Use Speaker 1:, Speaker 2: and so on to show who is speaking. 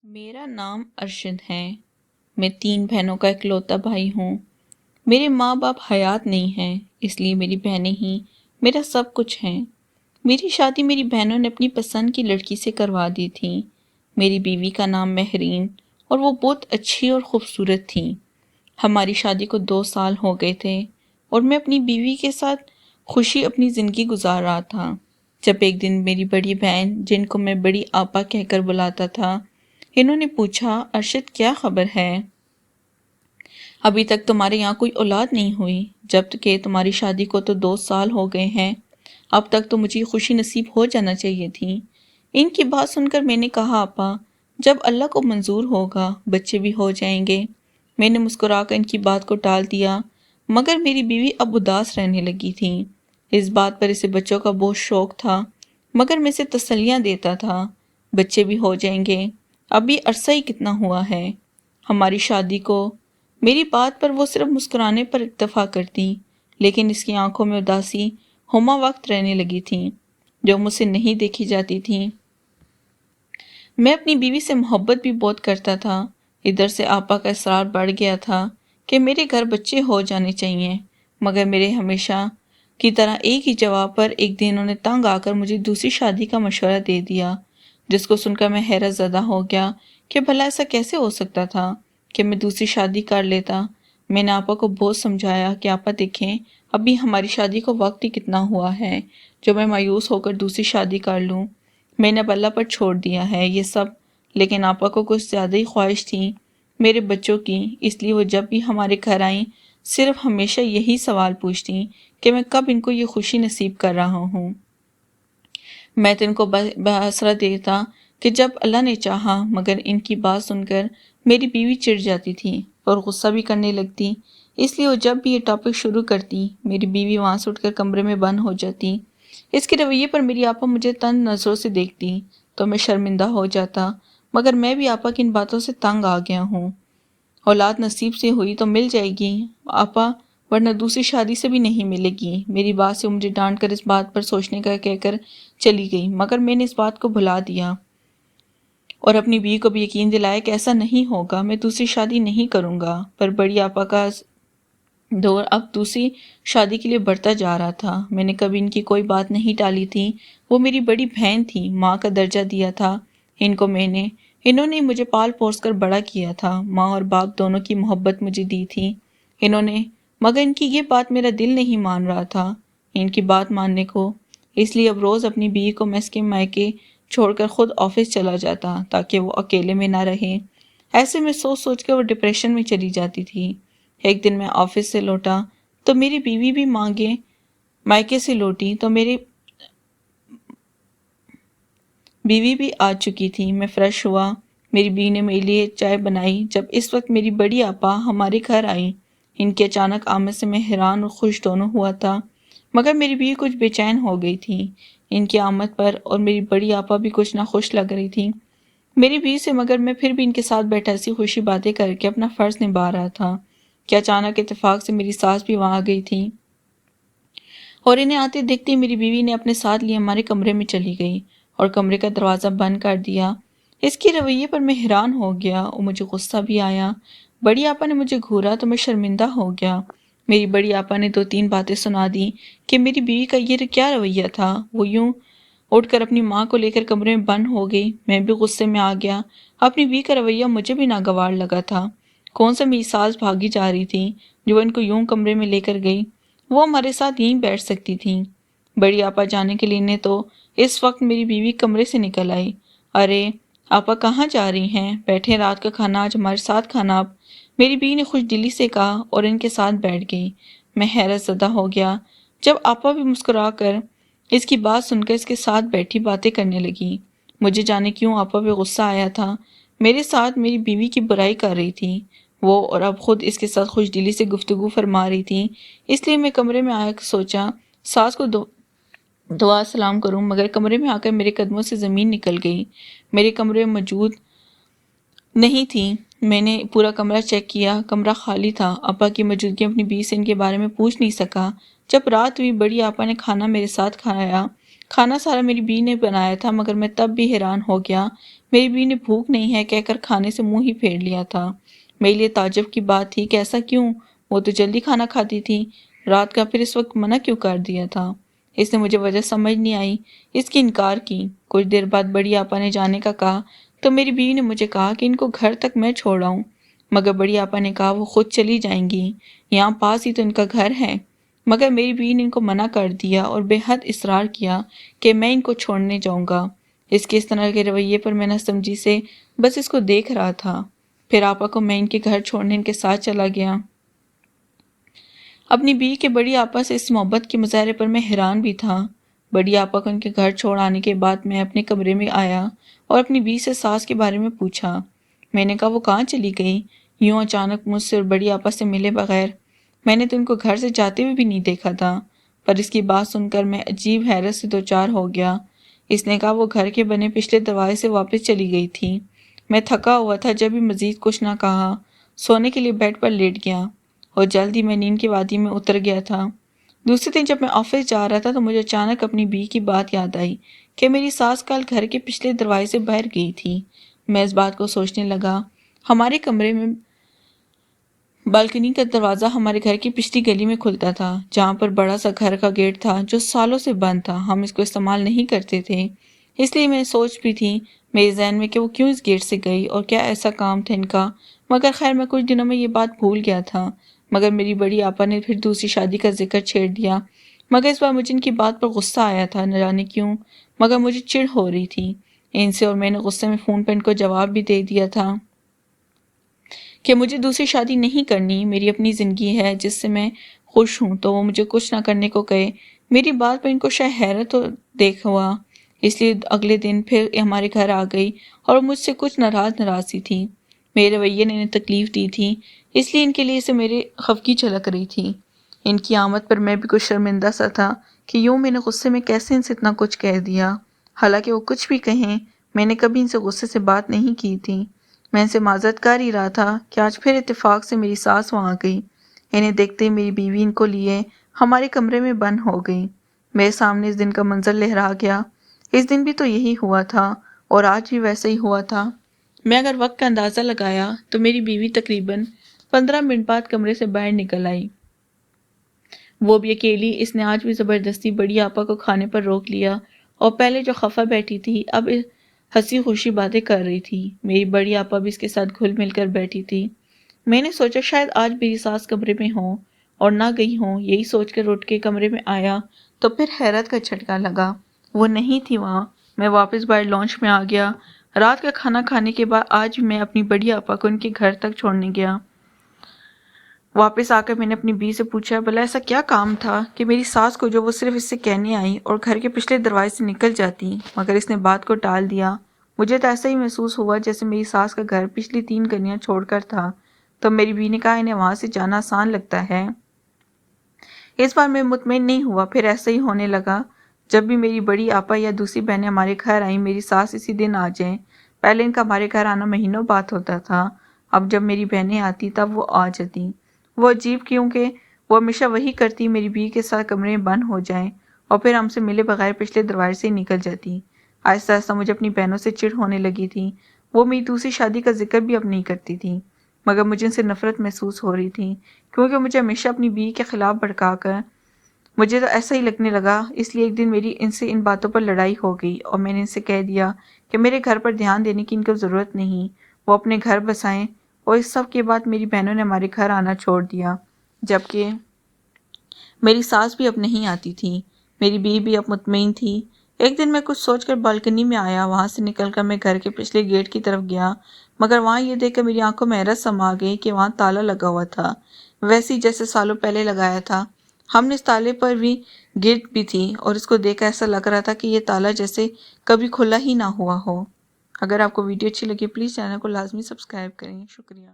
Speaker 1: میرا نام ارشد ہے۔ میں 3 بہنوں کا اکلوتا بھائی ہوں۔ میرے ماں باپ حیات نہیں ہیں، اس لیے میری بہنیں ہی میرا سب کچھ ہیں۔ میری شادی میری بہنوں نے اپنی پسند کی لڑکی سے کروا دی تھی۔ میری بیوی کا نام مہرین اور وہ بہت اچھی اور خوبصورت تھی۔ ہماری شادی کو 2 سال ہو گئے تھے اور میں اپنی بیوی کے ساتھ خوشی اپنی زندگی گزار رہا تھا، جب ایک دن میری بڑی بہن، جن کو میں بڑی آپا کہہ کر بلاتا تھا، انہوں نے پوچھا، ارشد کیا خبر ہے؟ ابھی تک تمہارے یہاں کوئی اولاد نہیں ہوئی، جب کہ تمہاری شادی کو تو 2 سال ہو گئے ہیں۔ اب تک تو مجھے خوشی نصیب ہو جانا چاہیے تھی۔ ان کی بات سن کر میں نے کہا، آپا، جب اللہ کو منظور ہوگا بچے بھی ہو جائیں گے۔ میں نے مسکرا کر ان کی بات کو ٹال دیا، مگر میری بیوی اب اداس رہنے لگی تھی۔ اس بات پر اسے بچوں کا بہت شوق تھا، مگر میں اسے تسلیاں دیتا تھا، بچے بھی ہو جائیں گے، ابھی عرصہ ہی کتنا ہوا ہے ہماری شادی کو۔ میری بات پر وہ صرف مسکرانے پر اکتفا کرتی، لیکن اس کی آنکھوں میں اداسی ہما وقت رہنے لگی تھی، جو مجھ سے نہیں دیکھی جاتی تھی۔ میں اپنی بیوی سے محبت بھی بہت کرتا تھا۔ ادھر سے آپا کا اصرار بڑھ گیا تھا کہ میرے گھر بچے ہو جانے چاہیے، مگر میرے ہمیشہ کی طرح ایک ہی جواب پر ایک دن انہوں نے تنگ آ کر مجھے دوسری شادی کا مشورہ دے دیا، جس کو سن کر میں حیرت زدہ ہو گیا کہ بھلا ایسا کیسے ہو سکتا تھا کہ میں دوسری شادی کر لیتا۔ میں نے آپا کو بہت سمجھایا کہ آپا دیکھیں، ابھی ہماری شادی کو وقت ہی کتنا ہوا ہے جو میں مایوس ہو کر دوسری شادی کر لوں۔ میں نے اب اللہ پر چھوڑ دیا ہے یہ سب، لیکن آپا کو کچھ زیادہ ہی خواہش تھی میرے بچوں کی، اس لیے وہ جب بھی ہمارے گھر آئیں صرف ہمیشہ یہی سوال پوچھتی کہ میں کب ان کو یہ خوشی نصیب کر رہا ہوں۔ میں تو ان کو بآسرا دیتا کہ جب اللہ نے چاہا، مگر ان کی بات سن کر میری بیوی چڑ جاتی تھی اور غصہ بھی کرنے لگتی، اس لیے وہ جب بھی یہ ٹاپک شروع کرتی، میری بیوی وہاں سے اٹھ کر کمرے میں بند ہو جاتی۔ اس کے رویے پر میری آپا مجھے تنگ نظروں سے دیکھتی تو میں شرمندہ ہو جاتا، مگر میں بھی آپا کی ان باتوں سے تنگ آ گیا ہوں۔ اولاد نصیب سے ہوئی تو مل جائے گی آپا، ورنہ دوسری شادی سے بھی نہیں ملے گی۔ میری بات سے مجھے ڈانٹ کر اس بات پر سوچنے کا کہہ کر چلی گئی، مگر میں نے اس بات کو بھلا دیا اور اپنی بیوی کو بھی یقین دلایا کہ ایسا نہیں ہوگا، میں دوسری شادی نہیں کروں گا۔ پر بڑی آپا کا دور اب دوسری شادی کے لیے بڑھتا جا رہا تھا۔ میں نے کبھی ان کی کوئی بات نہیں ٹالی تھی، وہ میری بڑی بہن تھی، ماں کا درجہ دیا تھا ان کو میں نے، انہوں نے مجھے پال پوس کر بڑا کیا تھا، ماں اور باپ دونوں کی محبت مجھے دی تھی انہوں نے، مگر ان کی یہ بات میرا دل نہیں مان رہا تھا ان کی بات ماننے کو، اس لیے اب روز اپنی بیوی کو میں اس کے مائکے چھوڑ کر خود آفس چلا جاتا تاکہ وہ اکیلے میں نہ رہے۔ ایسے میں سوچ سوچ کے وہ ڈپریشن میں چلی جاتی تھی۔ ایک دن میں آفس سے لوٹا تو میری بیوی بھی مائکے سے لوٹی تو میری بیوی بھی آ چکی تھی۔ میں فریش ہوا، میری بیوی نے میرے لیے چائے بنائی۔ جب اس وقت میری بڑی آپا ہمارے گھر آئی، ان کے اچانک آمد سے میں حیران اور خوش دونوں ہوا تھا، مگر میری بیوی کچھ بے چین ہو گئی تھی ان کی آمد پر، اور میری بڑی آپا بھی کچھ ناخوش لگ رہی تھی میری بیوی سے، مگر میں پھر بھی ان کے ساتھ بیٹھا ایسی خوشی باتیں کر کے اپنا فرض نبھا رہا تھا کہ اچانک اتفاق سے میری ساس بھی وہاں آ گئی تھی اور انہیں آتے دیکھتے میری بیوی نے اپنے ساتھ لیے ہمارے کمرے میں چلی گئی اور کمرے کا دروازہ بند کر دیا۔ اس کے رویے پر میں حیران ہو گیا اور مجھے غصہ بھی آیا۔ بڑی آپا نے مجھے گھورا تو میں شرمندہ ہو گیا۔ میری بڑی آپا نے 2-3 باتیں سنا دی کہ میری بیوی کا یہ کیا رویہ تھا، وہ یوں اٹھ کر اپنی ماں کو لے کر کمرے میں بند ہو گئی۔ میں بھی غصے میں آ گیا، اپنی بیوی کا رویہ مجھے بھی ناگوار لگا تھا۔ کون سا میری ساس بھاگی جا رہی تھی جو ان کو یوں کمرے میں لے کر گئی، وہ ہمارے ساتھ یہیں بیٹھ سکتی تھی۔ بڑی آپا جانے کے لیے تو اس وقت میری بیوی کمرے سے نکل آئی۔ ارے آپا کہاں جا رہی ہیں؟ بیٹھے رات کا کھانا آج ہمارے ساتھ کھانا۔ اب میری بیوی نے خوش دلی سے کہا اور ان کے ساتھ بیٹھ گئی۔ میں حیرت زدہ ہو گیا جب آپا بھی مسکرا کر اس کی بات سن کر اس کے ساتھ بیٹھی باتیں کرنے لگی۔ مجھے جانے کیوں آپا پہ غصہ آیا تھا، میرے ساتھ میری بیوی کی برائی کر رہی تھی وہ، اور اب خود اس کے ساتھ خوش دلی سے گفتگو فرما رہی تھی، اس لیے میں کمرے میں آیا سوچا ساس کو دعا سلام کروں، مگر کمرے میں آ کر میرے قدموں سے زمین نکل گئی۔ میرے کمرے میں موجود نہیں تھی۔ میں نے پورا کمرہ چیک کیا، کمرہ خالی تھا۔ آپا کی موجودگی اپنی بیوی سے ان کے بارے میں پوچھ نہیں سکا۔ جب رات ہوئی، بڑی آپا نے کھانا میرے ساتھ کھایا کھانا سارا میری بیوی نے بنایا تھا، مگر میں تب بھی حیران ہو گیا۔ میری بیوی نے بھوک نہیں ہے کہہ کر کھانے سے منہ ہی پھیر لیا تھا۔ میرے لیے تعجب کی بات تھی کہ ایسا کیوں؟ وہ تو جلدی کھانا کھاتی تھی رات کا، پھر اس وقت منع کیوں کر دیا تھا؟ اس نے مجھے وجہ سمجھ نہیں آئی، اس کی انکار کی۔ کچھ دیر بعد بڑی آپا نے جانے کا کہا تو میری بیوی نے مجھے کہا کہ ان کو گھر تک میں چھوڑ آؤں، مگر بڑی آپا نے کہا وہ خود چلی جائیں گی، یہاں پاس ہی تو ان کا گھر ہے۔ مگر میری بیوی نے ان کو منع کر دیا اور بے حد اصرار کیا کہ میں ان کو چھوڑنے جاؤں گا۔ اس کے اس طرح کے رویے پر میں نہ سمجھی سے بس اس کو دیکھ رہا تھا۔ پھر آپا کو میں ان کے گھر چھوڑنے ان کے ساتھ چلا گیا۔ اپنی بیوی کے بڑی آپا سے اس محبت کے مظاہرے پر میں حیران بھی تھا۔ بڑی آپا کو ان کے گھر چھوڑ آنے کے بعد میں اپنے کمرے میں آیا اور اپنی بیوی سے ساس کے بارے میں پوچھا۔ میں نے کہا وہ کہاں چلی گئی یوں اچانک مجھ سے اور بڑی آپا سے ملے بغیر؟ میں نے تو ان کو گھر سے جاتے ہوئے بھی نہیں دیکھا تھا۔ پر اس کی بات سن کر میں عجیب حیرت سے دوچار ہو گیا۔ اس نے کہا وہ گھر کے بنے پچھلے دروازے سے واپس چلی گئی تھی۔ میں تھکا ہوا تھا، جب بھی مزید کچھ نہ کہا سونے کے لیے بیڈ پر لیٹ گیا اور جلد ہی میں نیند کی وادی میں اتر گیا تھا۔ دوسرے دن جب میں آفس جا رہا تھا تو مجھے اچانک اپنی بیوی کی بات یاد آئی کہ میری ساس کل گھر کے پچھلے دروازے سے باہر گئی تھی۔ میں اس بات کو سوچنے لگا۔ ہمارے کمرے میں بالکنی کا دروازہ ہمارے گھر کی پچھلی گلی میں کھلتا تھا، جہاں پر بڑا سا گھر کا گیٹ تھا جو سالوں سے بند تھا۔ ہم اس کو استعمال نہیں کرتے تھے، اس لیے میں سوچ بھی تھی میرے ذہن میں کہ وہ کیوں اس گیٹ سے گئی اور کیا ایسا کام تھا ان کا۔ مگر خیر میں کچھ دنوں میں یہ بات بھول گیا تھا۔ مگر میری بڑی آپا نے پھر دوسری شادی کا ذکر چھیڑ دیا، مگر اس بار مجھے ان کی بات پر غصہ آیا تھا، نہ جانے کیوں، مگر مجھے چڑ ہو رہی تھی ان سے، اور میں نے غصے میں فون پر ان کو جواب بھی دے دیا تھا کہ مجھے دوسری شادی نہیں کرنی، میری اپنی زندگی ہے جس سے میں خوش ہوں، تو وہ مجھے کچھ نہ کرنے کو کہے۔ میری بات پر ان کو شاید حیرت و دیکھ ہوا، اس لیے اگلے دن پھر ہمارے گھر آ گئی اور مجھ سے کچھ ناراض سی تھی۔ میرے رویے نے انہیں تکلیف دی تھی، اس لیے ان کے لیے سے میرے خفگی چھلک رہی تھی۔ ان کی آمد پر میں بھی کچھ شرمندہ سا تھا کہ یوں میں نے غصے میں کیسے ان سے اتنا کچھ کہہ دیا، حالانکہ وہ کچھ بھی کہیں میں نے کبھی ان سے غصے سے بات نہیں کی تھی۔ میں ان سے معذرت کر ہی رہا تھا کہ آج پھر اتفاق سے میری ساس وہاں گئی۔ انہیں دیکھتے ہی میری بیوی ان کو لیے ہمارے کمرے میں بند ہو گئی۔ میرے سامنے اس دن کا منظر لہرا گیا۔ اس دن بھی تو یہی ہوا تھا اور آج بھی ویسا ہی ہوا تھا۔ میں اگر وقت کا اندازہ لگایا تو میری بیوی تقریباً 15 منٹ بعد کمرے سے باہر نکل آئی، وہ بھی اکیلی۔ اس نے آج بھی زبردستی بڑی آپا کو کھانے پر روک لیا اور پہلے جو خفا بیٹھی تھی اب ہنسی خوشی باتیں کر رہی تھی۔ میری بڑی آپا بھی اس کے ساتھ گھل مل کر بیٹھی تھی۔ میں نے سوچا شاید آج میری ساس کمرے میں ہوں اور نہ گئی ہوں، یہی سوچ کر اٹھ کے کمرے میں آیا تو پھر حیرت کا جھٹکا لگا، وہ نہیں تھی وہاں۔ میں واپس باہر لانچ میں آ گیا۔ رات کا کھانا کھانے کے بعد آج میں اپنی بڑی آپا کو ان کے گھر تک چھوڑنے گیا۔ واپس آ کر میں نے اپنی بیوی سے پوچھا بھلا ایسا کیا کام تھا کہ میری ساس کو جو وہ صرف اس سے کہنے آئی اور گھر کے پچھلے دروازے سے نکل جاتی، مگر اس نے بات کو ٹال دیا۔ مجھے تو ایسا ہی محسوس ہوا جیسے میری ساس کا گھر پچھلی 3 گلیاں چھوڑ کر تھا۔ تو میری بیوی نے کہا انہیں وہاں سے جانا آسان لگتا ہے۔ اس بار میں مطمئن نہیں ہوا، پھر ایسا ہی ہونے لگا جب بھی میری بڑی آپا یا دوسری بہنیں ہمارے گھر آئیں میری ساس اسی دن آ جائیں۔ پہلے ان کا ہمارے گھر آنا مہینوں بعد ہوتا تھا، اب جب میری بہنیں آتی تب وہ آ جاتی۔ وہ عجیب کیونکہ وہ ہمیشہ وہی کرتی، میری بیوی کے ساتھ کمرے میں بند ہو جائیں اور پھر ہم سے ملے بغیر پچھلے دروازے سے نکل جاتی۔ آہستہ آہستہ مجھے اپنی بہنوں سے چڑ ہونے لگی تھی۔ وہ میری دوسری شادی کا ذکر بھی اب نہیں کرتی تھی، مگر مجھے ان سے نفرت محسوس ہو رہی تھی کیونکہ مجھے ہمیشہ اپنی بیوی کے خلاف بھڑکا کر مجھے تو ایسا ہی لگنے لگا۔ اس لیے ایک دن میری ان سے ان باتوں پر لڑائی ہو گئی اور میں نے ان سے کہہ دیا کہ میرے گھر پر دھیان دینے کی ان کو ضرورت نہیں، وہ اپنے گھر بسائیں۔ اور اس سب کے بعد میری بہنوں نے ہمارے گھر آنا چھوڑ دیا، جبکہ میری ساس بھی اب نہیں آتی تھی۔ میری بیوی بھی اب مطمئن تھی۔ ایک دن میں کچھ سوچ کر بالکنی میں آیا، وہاں سے نکل کر میں گھر کے پچھلے گیٹ کی طرف گیا، مگر وہاں یہ دیکھ کر میری آنکھوں میں حیرت سما گئی کہ وہاں تالا لگا ہوا تھا، ویسے ہی جیسے سالوں پہلے لگایا تھا۔ ہم نے اس تالے پر بھی گرد بھی تھی اور اس کو دیکھ کر ایسا لگ رہا تھا کہ یہ تالا جیسے کبھی کھلا ہی نہ ہوا ہو۔ اگر آپ کو ویڈیو اچھی لگی پلیز چینل کو لازمی سبسکرائب کریں۔ شکریہ۔